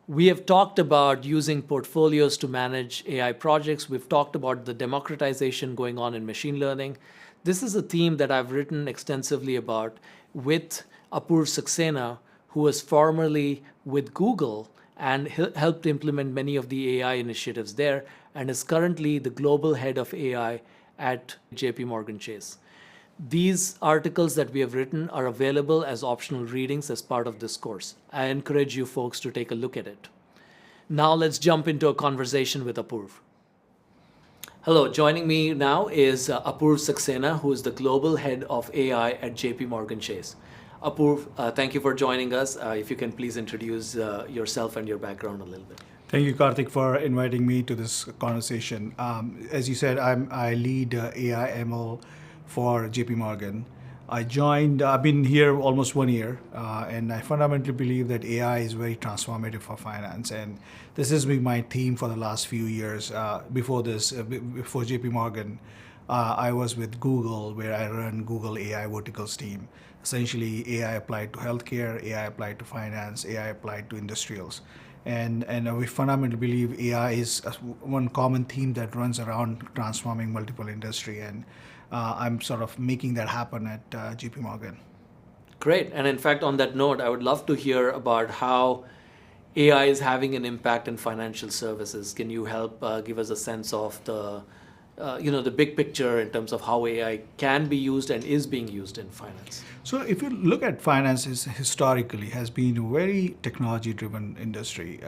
We have talked about using portfolios to manage AI projects. We've talked about the democratization going on in machine learning. This is a theme that I've written extensively about with Apoorv Saxena, who was formerly with Google and helped implement many of the AI initiatives there and is currently the global head of AI at JP Morgan Chase. These articles that we have written are available as optional readings as part of this course. I encourage you folks to take a look at it. Now let's jump into a conversation with Apoorv. Hello, joining me now is Apoorv Saxena, who is the global head of AI at JP Morgan Chase. Apoorv, thank you for joining us. If you can please introduce yourself and your background a little bit. Thank you, Karthik, for inviting me to this conversation. As you said, I lead AI ML for JP Morgan. I've been here almost 1 year, and I fundamentally believe that AI is very transformative for finance. And this has been my theme for the last few years. Before JP Morgan, I was with Google, where I run Google AI verticals team. Essentially, AI applied to healthcare, AI applied to finance, AI applied to industrials. And we fundamentally believe AI is one common theme that runs around transforming multiple industry, and I'm sort of making that happen at JP Morgan. Great. And in fact, on that note, I would love to hear about how AI is having an impact in financial services. Can you help give us a sense of the big picture in terms of how AI can be used and is being used in finance? So if you look at finance, historically has been a very technology-driven industry,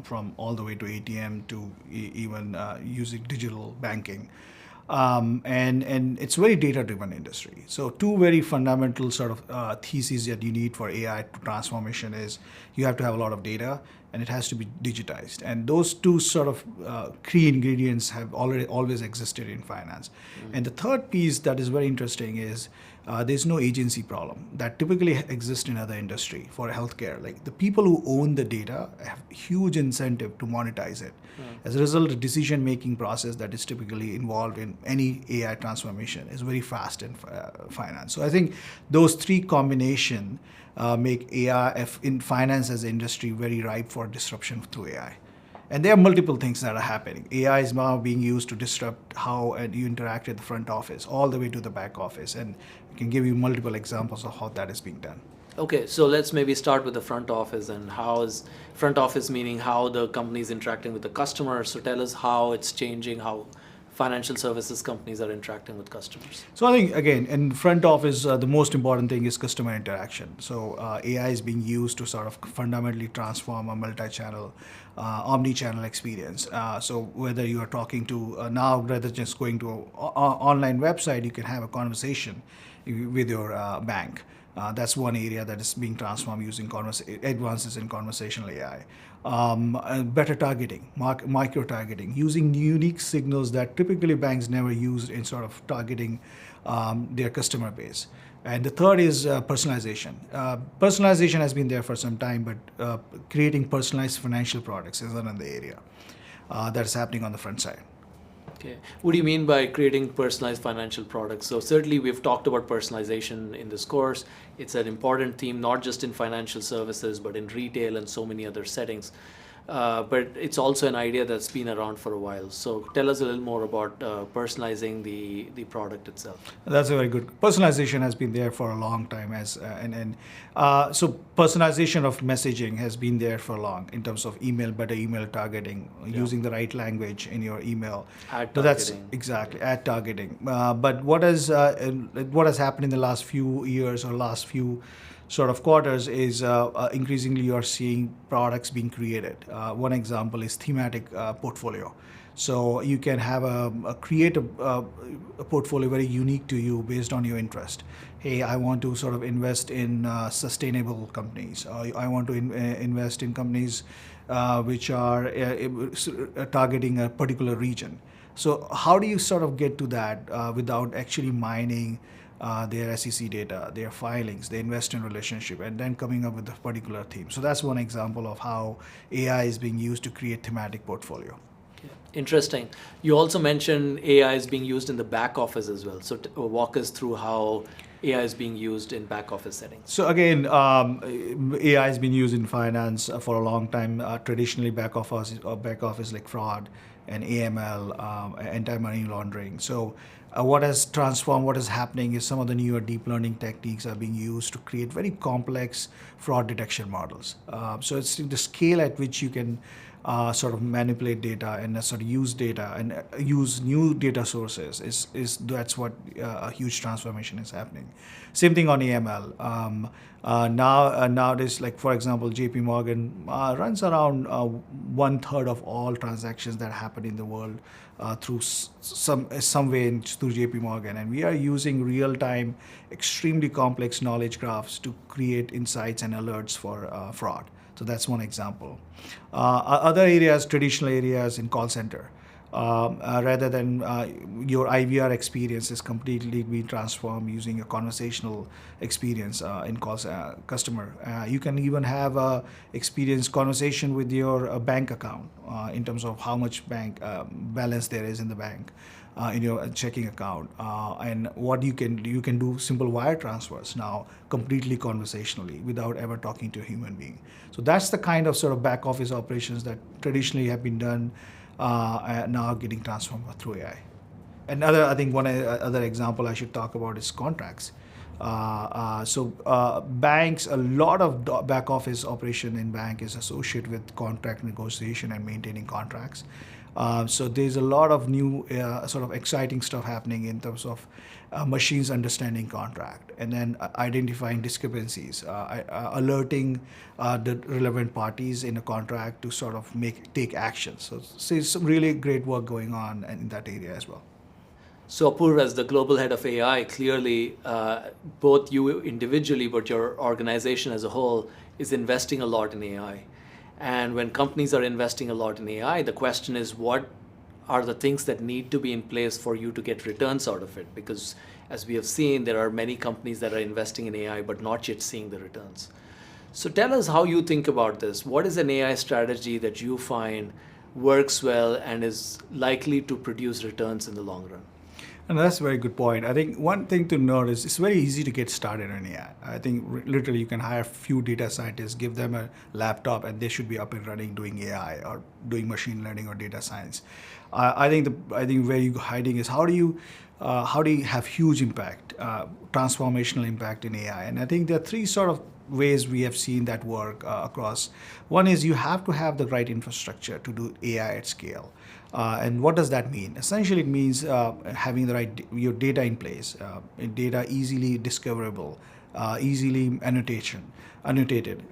from all the way to ATM to even using digital banking. And it's a very data-driven industry. So two very fundamental sort of theses that you need for AI transformation is you have to have a lot of data and it has to be digitized. And those two sort of key ingredients have always existed in finance. Mm-hmm. And the third piece that is very interesting is there's no agency problem that typically exists in other industry for healthcare. Like the people who own the data have huge incentive to monetize it. As a result, the decision-making process that is typically involved in any AI transformation is very fast in finance. So I think those three combination make AI in finance as an industry very ripe for disruption through AI. And there are multiple things that are happening. AI is now being used to disrupt how you interact with the front office, all the way to the back office. And I can give you multiple examples of how that is being done. Okay, so let's maybe start with the front office, and how is front office meaning how the company is interacting with the customer. So tell us how it's changing, how financial services companies are interacting with customers. So I think, again, in front office, the most important thing is customer interaction. So AI is being used to sort of fundamentally transform a multi-channel, omni-channel experience. So whether you are talking to, now rather than just going to an online website, you can have a conversation with your bank. That's one area that is being transformed using advances in conversational AI. Better targeting, micro-targeting, using unique signals that typically banks never use in sort of targeting their customer base. And the third is personalization. Personalization has been there for some time, but creating personalized financial products is another area that is happening on the front side. Okay. What do you mean by creating personalized financial products? So certainly we've talked about personalization in this course. It's an important theme, not just in financial services, but in retail and so many other settings. But it's also an idea that's been around for a while. So tell us a little more about personalizing the product itself. That's a very good. Personalization has been there for a long time, so personalization of messaging has been there for long in terms of better email targeting, using the right language in your email. Ad targeting. So that's exactly ad targeting. But what has happened in the last few years or last few sort of quarters is increasingly you're seeing products being created. One example is thematic portfolio. So you can have create a portfolio very unique to you based on your interest. Hey, I want to sort of invest in sustainable companies. I want to invest in companies which are targeting a particular region. So how do you sort of get to that without actually mining their SEC data, their filings, their investor relationship, and then coming up with a particular theme? So that's one example of how AI is being used to create thematic portfolio. Interesting. You also mentioned AI is being used in the back office as well. So walk us through how AI is being used in back office settings? So again, AI has been used in finance for a long time. Traditionally, back office like fraud and AML, anti-money laundering. So what has transformed, what is happening is some of the newer deep learning techniques are being used to create very complex fraud detection models. So it's the scale at which you can sort of manipulate data and sort of use data and use new data sources is that's what a huge transformation is happening. Same thing on AML. Nowadays, like for example, JP Morgan runs around 1/3 of all transactions that happen in the world through some way through JP Morgan, and we are using real time, extremely complex knowledge graphs to create insights and alerts for fraud. So that's one example. Other areas, traditional areas in call center, rather than your IVR experience is completely being transformed using a conversational experience in customer. You can even have a experience conversation with your bank account in terms of how much bank balance there is in the bank. In your checking account, and what you can do simple wire transfers now completely conversationally without ever talking to a human being. So that's the kind of sort of back office operations that traditionally have been done now getting transformed through AI. Another, I think one other example I should talk about is contracts. Banks, a lot of back office operation in bank is associated with contract negotiation and maintaining contracts. So there's a lot of new sort of exciting stuff happening in terms of machines understanding contract and then identifying discrepancies, alerting the relevant parties in a contract to sort of take action. So there's some really great work going on in that area as well. So, Apoorv, as the global head of AI, clearly both you individually, but your organization as a whole is investing a lot in AI. And when companies are investing a lot in AI, the question is, what are the things that need to be in place for you to get returns out of it? Because as we have seen, there are many companies that are investing in AI but not yet seeing the returns. So tell us how you think about this. What is an AI strategy that you find works well and is likely to produce returns in the long run? And that's a very good point. I think one thing to note is it's very easy to get started in AI. I think literally you can hire a few data scientists, give them a laptop, and they should be up and running doing AI or doing machine learning or data science. I think where you're hiding is how do you have huge impact, transformational impact in AI? And I think there are three sort of ways we have seen that work across. One is you have to have the right infrastructure to do AI at scale. And what does that mean? Essentially, it means having your data in place, data easily discoverable, easily annotated,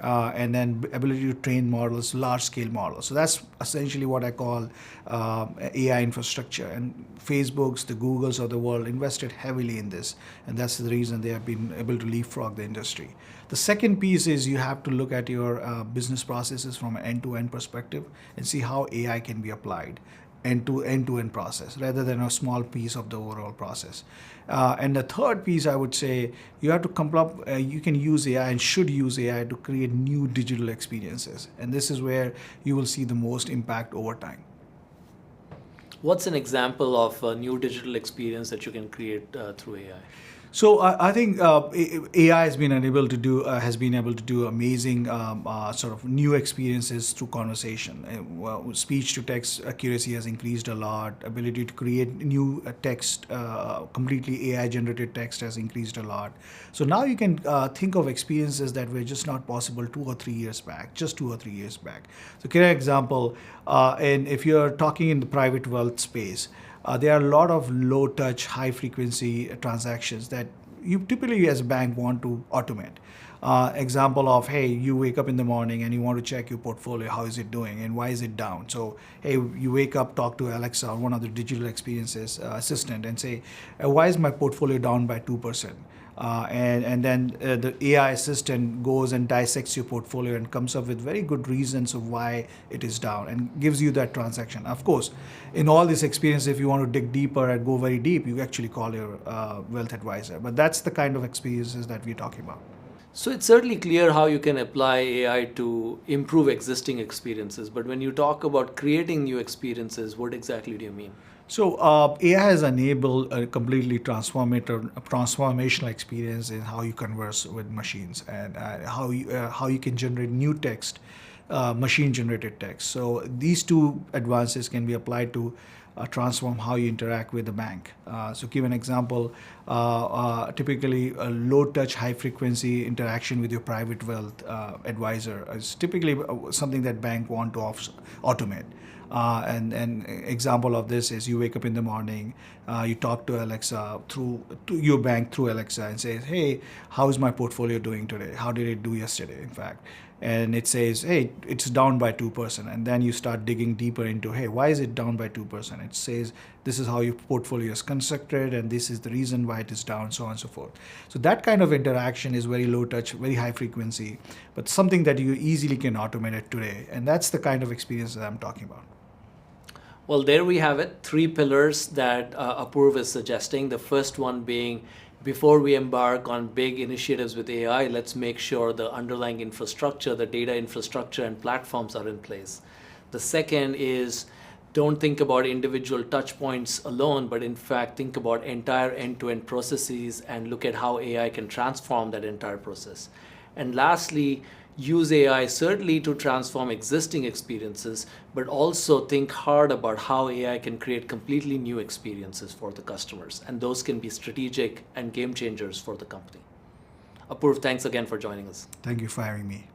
and then ability to train models, large-scale models. So that's essentially what I call AI infrastructure. And Facebooks, the Googles of the world invested heavily in this, and that's the reason they have been able to leapfrog the industry. The second piece is you have to look at your business processes from an end-to-end perspective and see how AI can be applied end-to-end process rather than a small piece of the overall process. And the third piece, I would say, you have to come up, you can use AI and should use AI to create new digital experiences. And this is where you will see the most impact over time. What's an example of a new digital experience that you can create through AI? So I think AI has been able to do amazing sort of new experiences through conversation. Speech to text accuracy has increased a lot. Ability to create new text, completely AI generated text has increased a lot. So now you can think of experiences that were just not possible 2 or 3 years back, just 2 or 3 years back. So, give an example, and if you're talking in the private wealth space. There are a lot of low-touch, high-frequency transactions that you typically, as a bank, want to automate. Example of, hey, you wake up in the morning and you want to check your portfolio, how is it doing and why is it down? So, hey, you wake up, talk to Alexa or one of the digital experiences assistant and say, why is my portfolio down by 2%? And then the AI assistant goes and dissects your portfolio and comes up with very good reasons of why it is down and gives you that transaction. Of course, in all this experience, if you want to dig deeper and go very deep, you actually call your wealth advisor. But that's the kind of experiences that we're talking about. So it's certainly clear how you can apply AI to improve existing experiences. But when you talk about creating new experiences, what exactly do you mean? So AI has enabled a completely transformational experience in how you converse with machines and how you can generate new text, machine-generated text. So these two advances can be applied to transform how you interact with the bank. So give an example, typically a low-touch, high-frequency interaction with your private wealth advisor is typically something that bank want to automate. And an example of this is you wake up in the morning, you talk to Alexa to your bank through Alexa and say, "Hey, how is my portfolio doing today? How did it do yesterday?" In fact, and it says, "Hey, it's down by 2%." And then you start digging deeper into, "Hey, why is it down by 2%?" It says, "This is how your portfolio is constructed, and this is the reason why it is down," so on and so forth. So that kind of interaction is very low touch, very high frequency, but something that you easily can automate it today, and that's the kind of experience that I'm talking about. Well, there we have it. Three pillars that Apoorv is suggesting. The first one being, before we embark on big initiatives with AI, let's make sure the underlying infrastructure, the data infrastructure and platforms are in place. The second is, don't think about individual touch points alone, but in fact, think about entire end-to-end processes and look at how AI can transform that entire process. And lastly, use AI certainly to transform existing experiences, but also think hard about how AI can create completely new experiences for the customers. And those can be strategic and game changers for the company. Apoorv, thanks again for joining us. Thank you for having me.